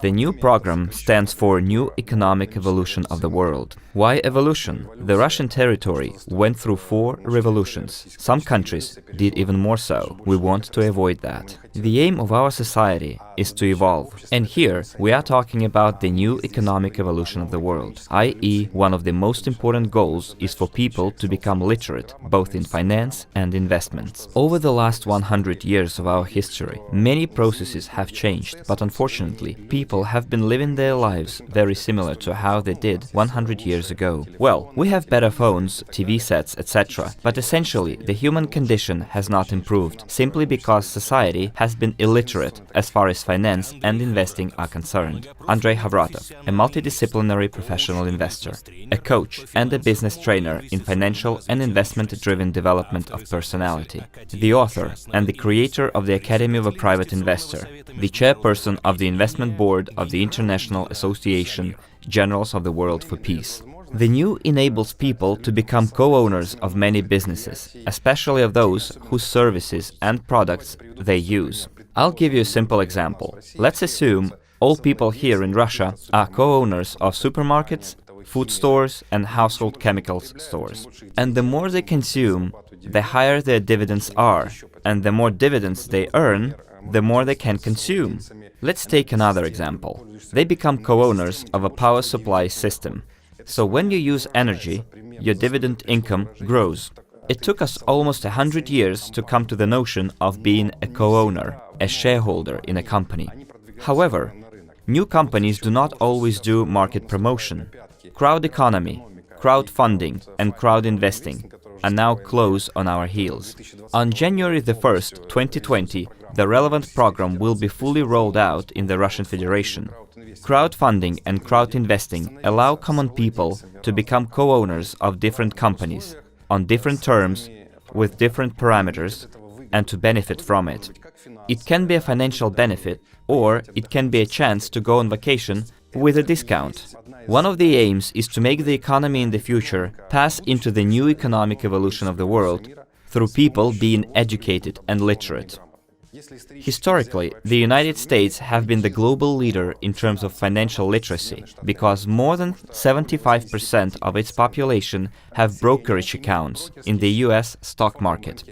The NEW program stands for New Economic Evolution of the World. Why evolution? The Russian territory went through 4 revolutions. Some countries did even more so. We want to avoid that. The aim of our society is to evolve. And here we are talking about the new economic evolution of the world, i.e., one of the most important goals is for people to become literate, both in finance and investments. Over the last 100 years of our history, many processes have changed, but unfortunately, people have been living their lives very similar to how they did 100 years ago. Well, we have better phones, TV sets, etc., but essentially the human condition has not improved, simply because society has been illiterate as far as finance and investing are concerned. Andrey Khovratov, a multidisciplinary professional investor, a coach and a business trainer in financial and investment-driven development of personality, the author and the creator of the Academy of a Private Investor, the chairperson of the investment board of the International Association Generals of the World for Peace. The NEW enables people to become co-owners of many businesses, especially of those whose services and products they use. I'll give you a simple example. Let's assume all people here in Russia are co-owners of supermarkets, food stores and household chemicals stores. And the more they consume, the higher their dividends are, and the more dividends they earn, the more they can consume. Let's take another example. They become co-owners of a power supply system. So when you use energy, your dividend income grows. It took us almost 100 years to come to the notion of being a co-owner, a shareholder in a company. However, new companies do not always do market promotion. Crowd economy, crowdfunding and crowd investing are now close on our heels. On January the 1st, 2020, the relevant program will be fully rolled out in the Russian Federation. Crowdfunding and crowd investing allow common people to become co-owners of different companies, on different terms, with different parameters, and to benefit from it. It can be a financial benefit, or it can be a chance to go on vacation with a discount. One of the aims is to make the economy in the future pass into the new economic evolution of the world through people being educated and literate. Historically, the United States have been the global leader in terms of financial literacy, because more than 75% of its population have brokerage accounts in the US stock market.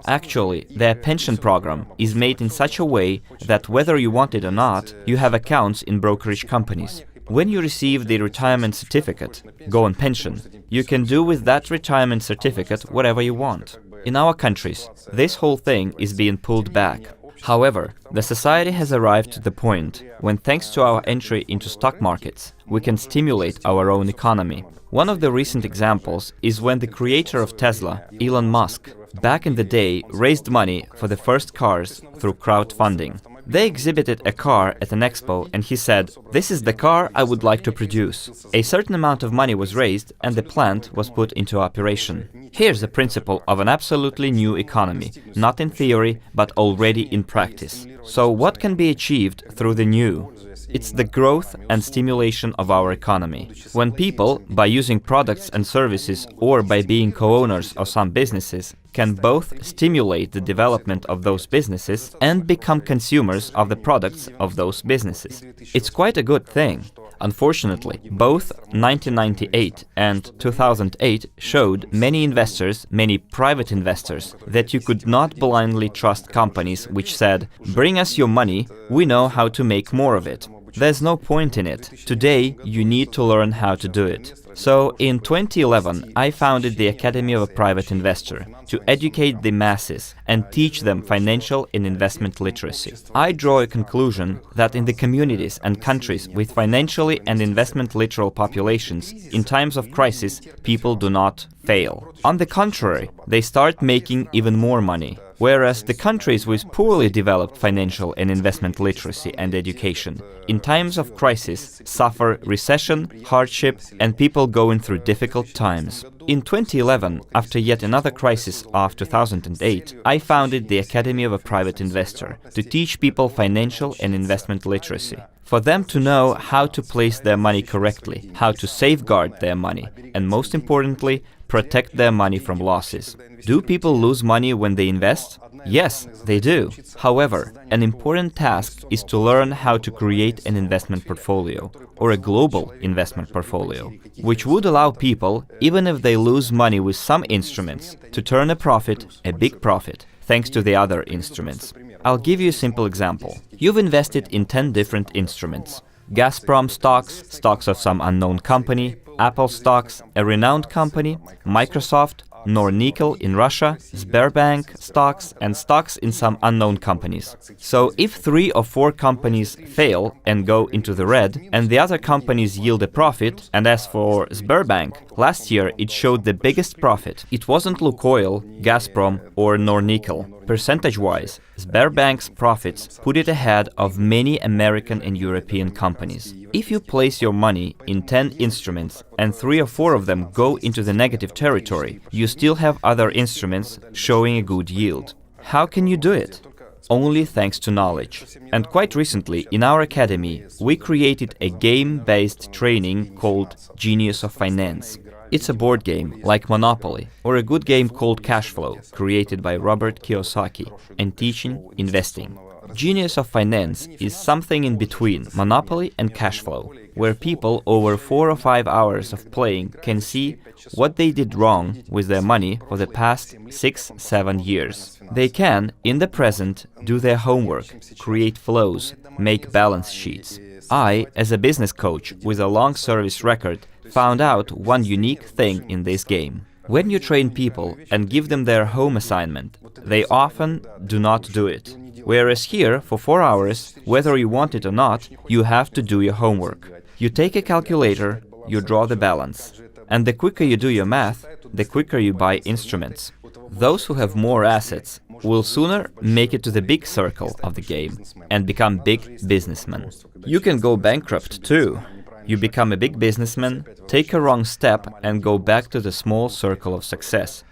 Actually, their pension program is made in such a way that whether you want it or not, you have accounts in brokerage companies. When you receive the retirement certificate, go on pension, you can do with that retirement certificate whatever you want. In our countries, this whole thing is being pulled back. However, the society has arrived to the point when, thanks to our entry into stock markets, we can stimulate our own economy. One of the recent examples is when the creator of Tesla, Elon Musk, back in the day raised money for the first cars through crowdfunding. They exhibited a car at an Expo and he said, "This is the car I would like to produce." A certain amount of money was raised and the plant was put into operation. Here's the principle of an absolutely new economy, not in theory, but already in practice. So what can be achieved through the new? It's the growth and stimulation of our economy. When people, by using products and services or by being co-owners of some businesses, can both stimulate the development of those businesses and become consumers of the products of those businesses. It's quite a good thing. Unfortunately, both 1998 and 2008 showed many investors, many private investors, that you could not blindly trust companies which said, "Bring us your money, we know how to make more of it." There's no point in it. Today, you need to learn how to do it. So, in 2011, I founded the Academy of a Private Investor to educate the masses and teach them financial and investment literacy. I draw a conclusion that in the communities and countries with financially and investment literal populations, in times of crisis, people do not fail. On the contrary, they start making even more money. Whereas the countries with poorly developed financial and investment literacy and education, in times of crisis, suffer recession, hardship, and people going through difficult times. In 2011, after yet another crisis of 2008, I founded the Academy of a Private Investor to teach people financial and investment literacy. For them to know how to place their money correctly, how to safeguard their money, and most importantly, protect their money from losses. Do people lose money when they invest? Yes, they do. However, an important task is to learn how to create an investment portfolio, or a global investment portfolio, which would allow people, even if they lose money with some instruments, to turn a profit, a big profit, thanks to the other instruments. I'll give you a simple example. You've invested in 10 different instruments. Gazprom stocks, stocks of some unknown company, Apple stocks, a renowned company, Microsoft, N.E.E.W in Russia, Sberbank stocks, and stocks in some unknown companies. So if 3 or 4 companies fail and go into the red, and the other companies yield a profit, and as for Sberbank, last year it showed the biggest profit. It wasn't Lukoil, Gazprom or N.E.E.W. Percentage-wise, Sberbank's profits put it ahead of many American and European companies. If you place your money in 10 instruments and 3 or 4 of them go into the negative territory, you still have other instruments showing a good yield. How can you do it? Only thanks to knowledge. And quite recently, in our academy, we created a game-based training called Genius of Finance. It's a board game, like Monopoly, or a good game called Cash Flow, created by Robert Kiyosaki, and teaching investing. Genius of Finance is something in between Monopoly and Cash Flow, where people over 4 or 5 hours of playing can see what they did wrong with their money for the past 6-7 years. They can, in the present, do their homework, create flows, make balance sheets. I, as a business coach with a long service record, found out one unique thing in this game. When you train people and give them their home assignment, they often do not do it. Whereas here, for 4 hours, whether you want it or not, you have to do your homework. You take a calculator, you draw the balance. And the quicker you do your math, the quicker you buy instruments. Those who have more assets will sooner make it to the big circle of the game and become big businessmen. You can go bankrupt too. You become a big businessman, take a wrong step and go back to the small circle of success,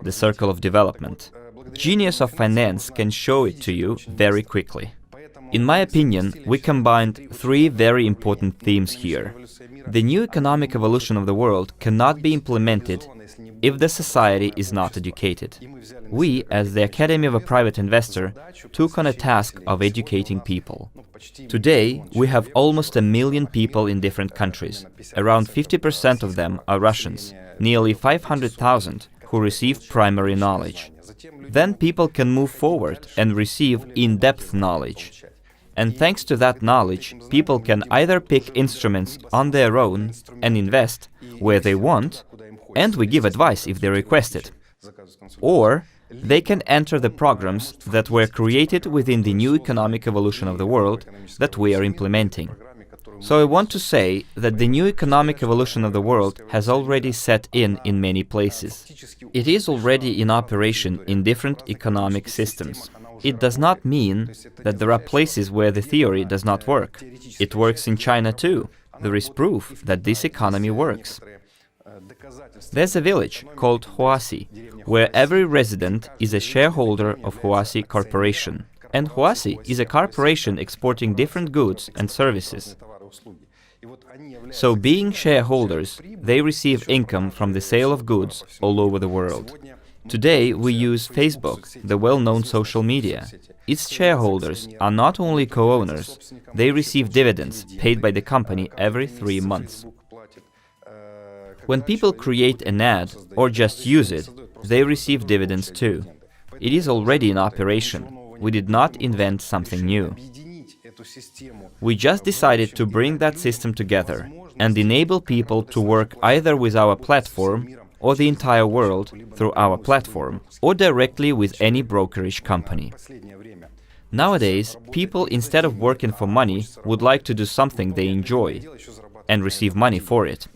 the circle of development. Genius of Finance can show it to you very quickly. In my opinion, we combined 3 very important themes here. The new economic evolution of the world cannot be implemented if the society is not educated. We, as the Academy of a Private Investor, took on a task of educating people. Today, we have almost 1 million people in different countries. Around 50% of them are Russians, nearly 500,000 who receive primary knowledge. Then people can move forward and receive in-depth knowledge. And thanks to that knowledge, people can either pick instruments on their own and invest where they want, and we give advice if they request it. Or they can enter the programs that were created within the new economic evolution of the world that we are implementing. So I want to say that the new economic evolution of the world has already set in many places. It is already in operation in different economic systems. It does not mean that there are places where the theory does not work. It works in China too. There is proof that this economy works. There's a village called Huasi, where every resident is a shareholder of Huasi Corporation. And Huasi is a corporation exporting different goods and services. So being shareholders, they receive income from the sale of goods all over the world. Today we use Facebook, the well-known social media. Its shareholders are not only co-owners, they receive dividends paid by the company every 3 months. When people create an ad or just use it, they receive dividends too. It is already in operation. We did not invent something new. We just decided to bring that system together and enable people to work either with our platform or the entire world through our platform, or directly with any brokerage company. Nowadays, people, instead of working for money, would like to do something they enjoy and receive money for it.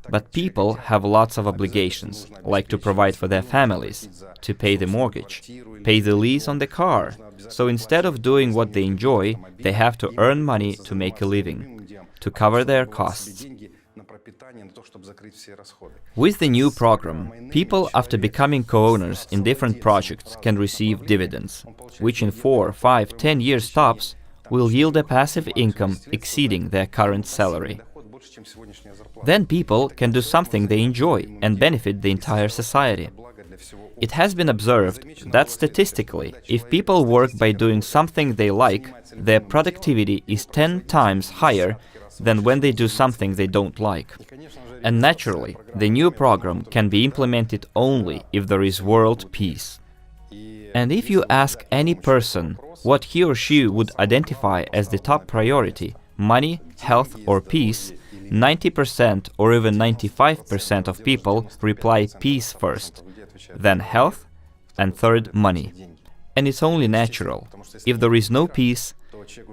But people have lots of obligations, like to provide for their families, to pay the mortgage, pay the lease on the car. So instead of doing what they enjoy, they have to earn money to make a living, to cover their costs. With the new program, people after becoming co-owners in different projects can receive dividends, which in 4, 5, 10 years tops will yield a passive income exceeding their current salary. Then people can do something they enjoy and benefit the entire society. It has been observed that statistically, if people work by doing something they like, their productivity is 10 times higher than when they do something they don't like. And naturally, the new program can be implemented only if there is world peace. And if you ask any person what he or she would identify as the top priority, money, health or peace, 90% or even 95% of people reply peace first, then health, and third money. And it's only natural. If there is no peace,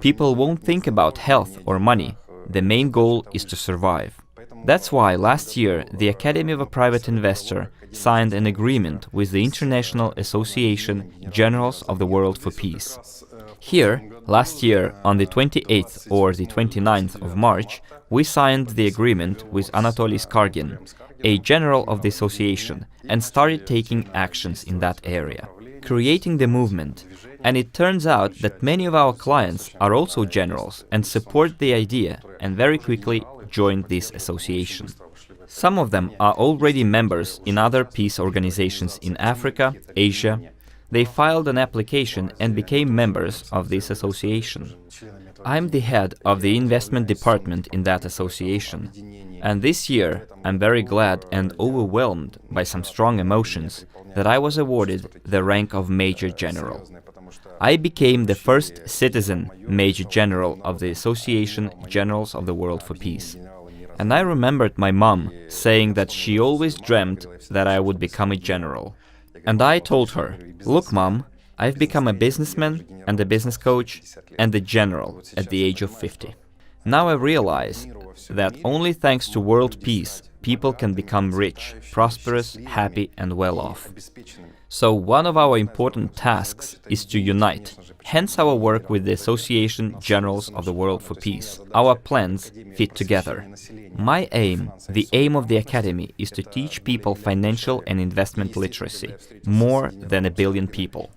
people won't think about health or money. The main goal is to survive. That's why last year the Academy of a Private Investor signed an agreement with the International Association Generals of the World for Peace. Here, last year, on the 28th or the 29th of March, we signed the agreement with Anatoly Skargin, a general of the association, and started taking actions in that area, creating the movement. And it turns out that many of our clients are also generals and support the idea and very quickly joined this association. Some of them are already members in other peace organizations in Africa, Asia. They filed an application and became members of this association. I'm the head of the investment department in that association. And this year, I'm very glad and overwhelmed by some strong emotions that I was awarded the rank of Major General. I became the first citizen Major General of the Association Generals of the World for Peace. And I remembered my mom saying that she always dreamt that I would become a general. And I told her, "Look, Mom, I've become a businessman and a business coach and a general at the age of 50. Now I realize that only thanks to world peace, people can become rich, prosperous, happy and well off. So one of our important tasks is to unite, hence our work with the Association Generals of the World for Peace. Our plans fit together. My aim, the aim of the Academy, is to teach people financial and investment literacy, more than 1 billion people.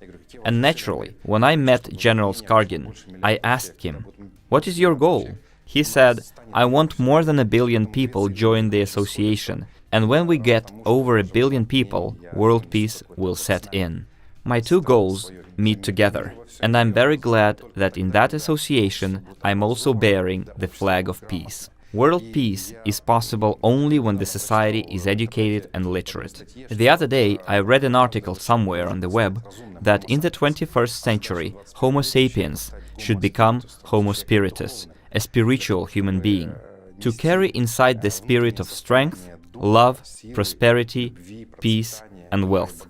And naturally, when I met General Skargin, I asked him, "What is your goal?" He said, "I want more than 1 billion people join the association, and when we get over 1 billion people, world peace will set in." My two goals meet together, and I'm very glad that in that association I'm also bearing the flag of peace. World peace is possible only when the society is educated and literate. The other day I read an article somewhere on the web that in the 21st century Homo sapiens should become Homo spiritus, a spiritual human being, to carry inside the spirit of strength, love, prosperity, peace and wealth.